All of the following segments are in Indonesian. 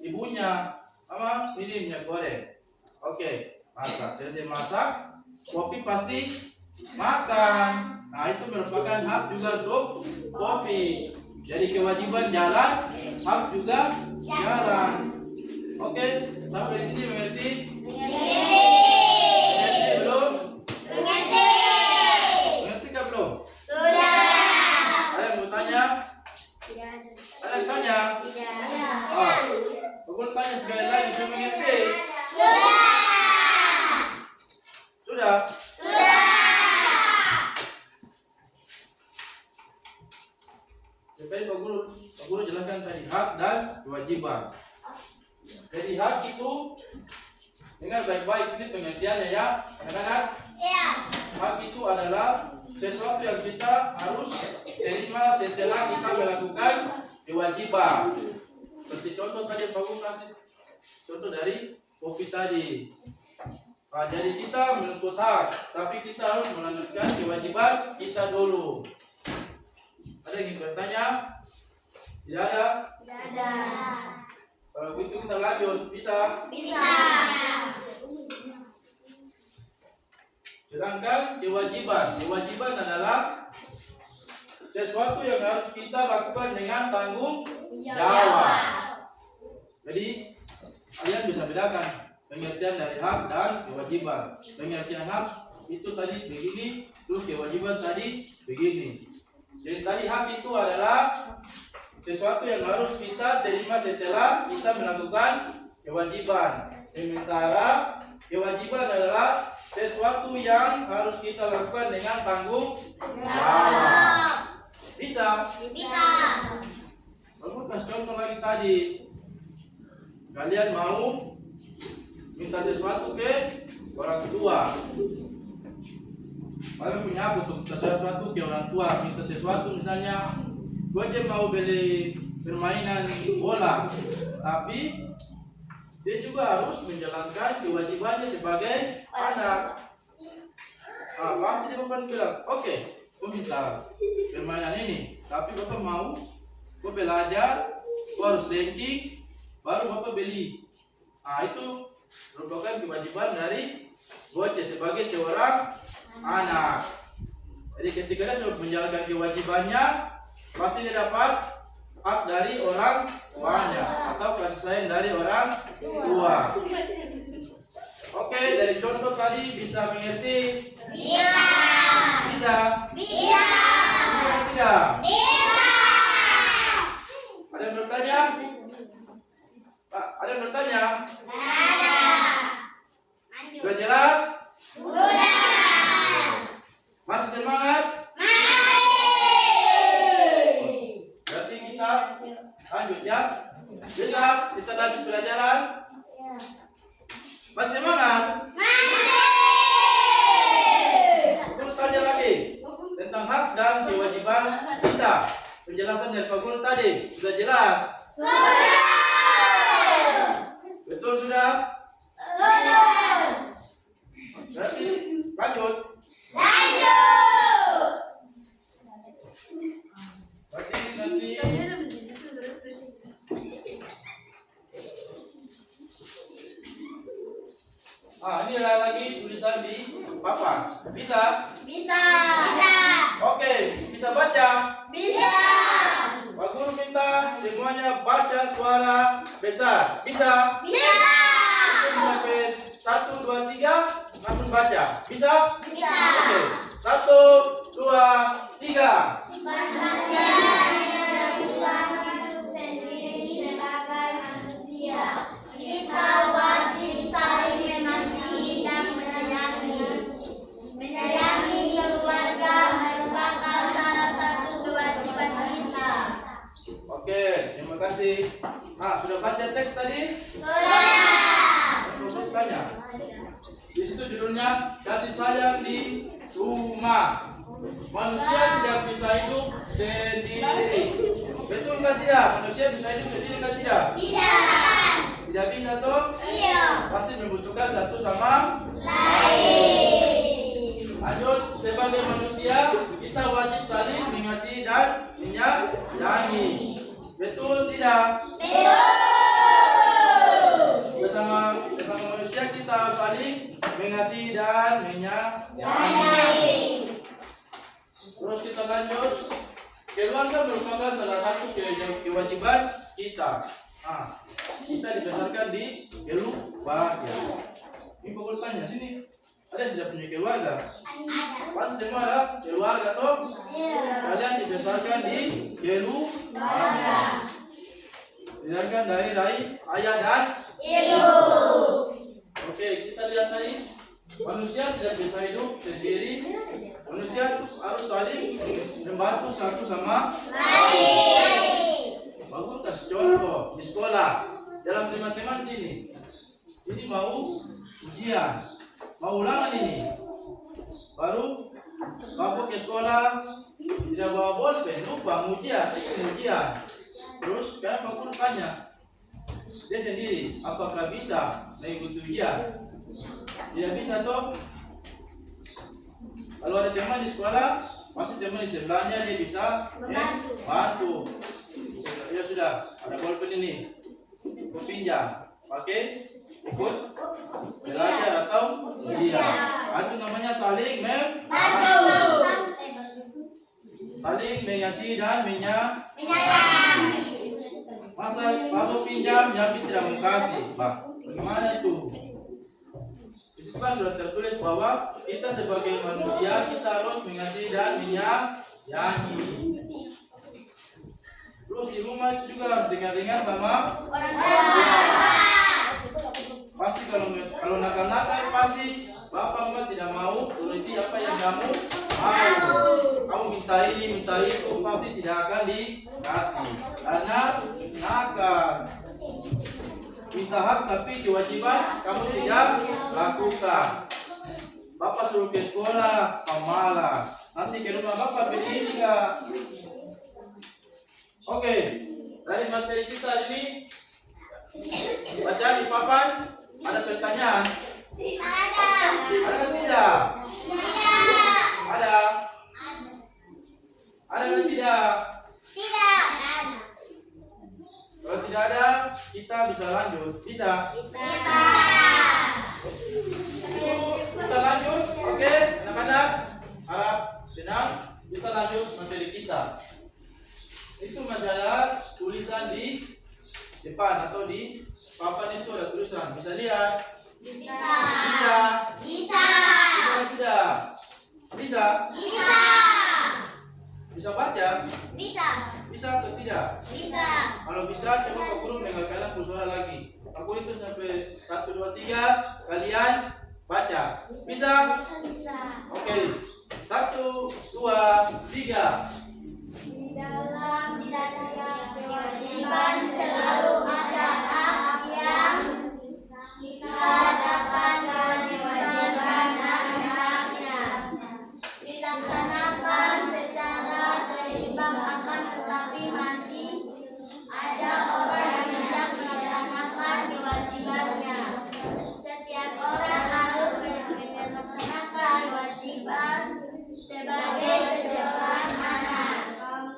ibunya sama ini minyak goreng. Oke, masak. Selesai masak, kopi pasti makan. Nah, itu merupakan hak juga untuk kopi. Jadi kewajiban jalan, hak juga jalan. Oke, sampai di sini mengerti? Mengerti belum? Mengerti kah belum? Ada yang mau tanya? Ada yang tanya? Aku tanya sekali lagi, saya mengerti? Sudah? Jadi Pak Guru jelaskan tadi hak dan kewajiban. Jadi hak itu dengan baik-baik ini pengertiannya ya, anak-anak. Hak itu adalah sesuatu yang kita harus terima setelah kita melakukan kewajiban. Seperti contoh tadi Pak Guru kasih contoh dari kopi tadi. Nah, jadi kita menuntut hak, tapi kita harus melanjutkan kewajiban kita dulu. Ada yang ingin bertanya? Tidak ada? Tidak ada. Kalau begitu kita lanjut, bisa? Bisa. Sedangkan kewajiban adalah sesuatu yang harus kita lakukan dengan tanggung jawab. Jadi kalian bisa bedakan pengertian dari hak dan kewajiban. Pengertian hak itu tadi begini, terus kewajiban tadi begini. Jadi tadi hak itu adalah sesuatu yang harus kita terima setelah kita melakukan kewajiban. Sementara kewajiban adalah sesuatu yang harus kita lakukan dengan tanggung jawab. Bisa? Bisa. Aku kasih contoh lagi tadi. Kalian mau minta sesuatu ke orang tua. Kalian punya apa untuk minta sesuatu ke orang tua? Minta sesuatu misalnya, gue aja mau beli permainan bola, tapi dia juga harus menjalankan kewajibannya sebagai anak. Pasti dia bapak bilang, oke, gue minta permainan ini, tapi bapak mau gue belajar, gue harus ranking, baru bapak beli. Itu merupakan kewajiban dari bocah sebagai seorang anak. Jadi ketika dia sudah menjalankan kewajibannya, pasti dia dapat hak dari orang tuanya atau kasih sayang dari orang tua. Oke, dari contoh tadi bisa mengerti? Bisa. Bisa? Bisa. Tidak? Bisa. Ada yang bertanya? Pak, ada yang bertanya? Ada. Sudah jelas? Sudah. Masih semangat? Masih. Berarti kita lanjut ya. Bisa kita lanjut pelajaran. Masih semangat? Masih. Aku tanya lagi tentang hak dan kewajiban kita. Penjelasan dari Pak Guru tadi sudah jelas? Sudah. Betul sudah? Sudah. Berarti lanjut. Lanjut. Berarti nanti ini ada lagi tulisan di papan. Bisa? Bisa. Bisa. Oke, bisa baca. Bisa. Pak Guru minta semuanya baca suara besar. Bisa? Bisa. Sampai 1, 2, 3 langsung baca. Bisa? Bisa. Oke. 1, 2, 3. Kita wajib saling mengasihi dan menyayangi keluarga merupakan salah satu kewajiban kita. Oke, terima kasih. Sudah baca teks tadi? Sudah. Terus tanya. Di situ judulnya kasih sayang di rumah. Manusia tidak bisa hidup sendiri. Betul nggak tidak? Manusia bisa hidup sendiri nggak tidak? Tidak. Tidak bisa toh? Iya. Pasti membutuhkan satu sama Lain. lanjut. Sebagai manusia kita wajib saling mengasihi dan menyayangi. Betul tidak? Betul. kewajiban kita. Nah, kita dibesarkan di keluarga. Ini pokok tanya sini. Ada yang tidak punya keluarga? Pasti semua ada keluarga toh? Kalian dibesarkan di keluarga. Dibesarkan dari ayah dan Ibu. Oke, kita lihat tadi. Manusia tidak bisa hidup sendiri. Manusia harus saling membantu satu sama lain. Bagus kasih contoh di sekolah. Dalam teman-teman sini. Ini mau ujian, mau ulangan ini. Baru kamu ke sekolah tidak bawa bolpen, lupa ujian, ujian. Terus kan aku tanya dia sendiri, apakah bisa mengikuti ujian? Tidak bisa toh. Kalau ada teman di sekolah, pasti teman di sebelahnya dia bisa bantu. Ya sudah, ada bolpen ini, aku pinjam, pakai ikut belajar atau ujian. Itu namanya saling membantu, saling mengasihi dan menyayangi. Masa kamu pinjam, Yabi tidak mengkasih, Pak? Bagaimana itu? Itu kan sudah tertulis bahwa kita sebagai manusia kita harus mengasihi dan menyayangi. Terus di rumah itu juga harus dengar-dengar sama Orang tua. pasti kalau nakal-nakal pasti bapak emak tidak mau turuti apa yang kamu mau. Kamu minta ini minta itu pasti tidak akan dikasih karena nakal. Minta hak tapi kewajiban kamu tidak lakukan. Bapak suruh ke sekolah kamu malas. Nanti ke rumah bapak beli ini enggak. Oke, dari materi kita hari ini baca di papan. Ada pertanyaan? Ada. Ada atau tidak? Tidak. Ada. Ada atau tidak? Tidak. Kalau tidak ada, kita bisa lanjut. Bisa? Bisa. Kita lanjut. Oke, anak-anak. Harap tenang. Kita lanjut materi kita. Itu masalah tulisan di depan atau di papan itu ada tulisan. Bisa lihat? Bisa. Bisa. Bisa. Bisa atau tidak? Bisa. Bisa. Bisa baca? Bisa. Bisa atau tidak? Bisa. Kalau bisa, coba Pak Guru mendengarkan aku suara lagi. Aku itu sampai 1, 2, 3. Kalian baca. Bisa? Bisa. Oke. 1, 2, 3. Di dalam setiap kewajiban selalu ada hak yang kita dapatkan kewajiban dan haknya dilaksanakan secara seimbang akan tetapi masih ada orang yang tidak melaksanakan kewajibannya. Setiap orang harus melaksanakan kewajiban sebagai seseorang anak.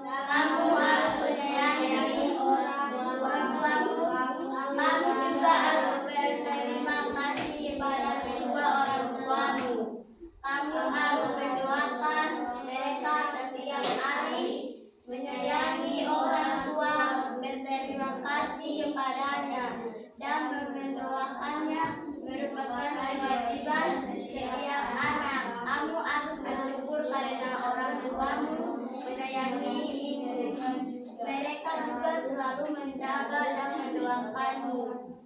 Kamu harus menyayangi orang tuamu. Kamu juga harus berterima kasih kepada kedua orang tuamu. Kamu harus mendoakan mereka setiap hari. Menyayangi orang tua, berterima kasih kepadanya, dan mendoakannya merupakan kewajiban setiap anak. Kamu harus bersyukur karena orang tuamu menyayangi mereka juga selalu menjaga dan mendoakanmu.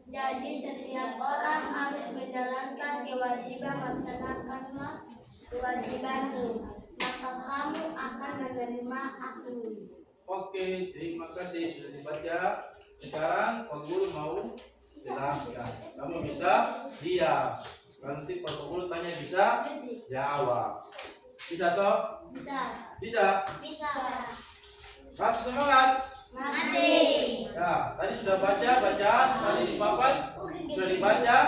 Jadi setiap orang harus menjalankan kewajiban, laksanakanlah kewajibanmu, maka kamu akan menerima aku. Oke, terima kasih sudah dibaca. Sekarang Pak Guru mau jelaskan. Kamu bisa diam. Nanti Pak Guru tanya bisa jawab. Bisa toh? Bisa. Bisa. Bisa. Kasih semangat. Masih. Ya, tadi sudah baca bacaan tadi di papan sudah dibaca.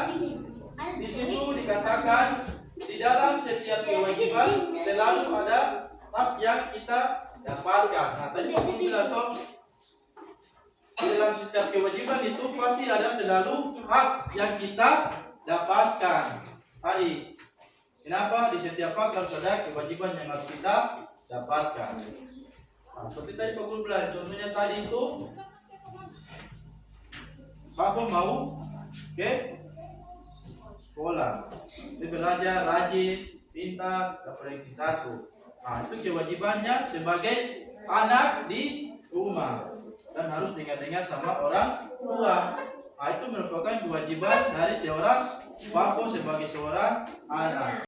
Di situ dikatakan di dalam setiap kewajiban selalu ada hak yang kita dapatkan. Nah, tadi Pak Guru bilang toh dalam setiap kewajiban itu pasti ada selalu hak yang kita dapatkan. Tadi kenapa di setiap hak harus ada kewajiban yang harus kita dapatkan. Nah, seperti tadi Pak Guru bilang, contohnya tadi itu Bapak mau sekolah, dia belajar rajin, pintar, dapat ranking 1. Nah, itu kewajibannya sebagai anak di rumah dan harus dengar-dengar sama orang tua. Nah, itu merupakan kewajiban dari seorang bapak sebagai seorang anak.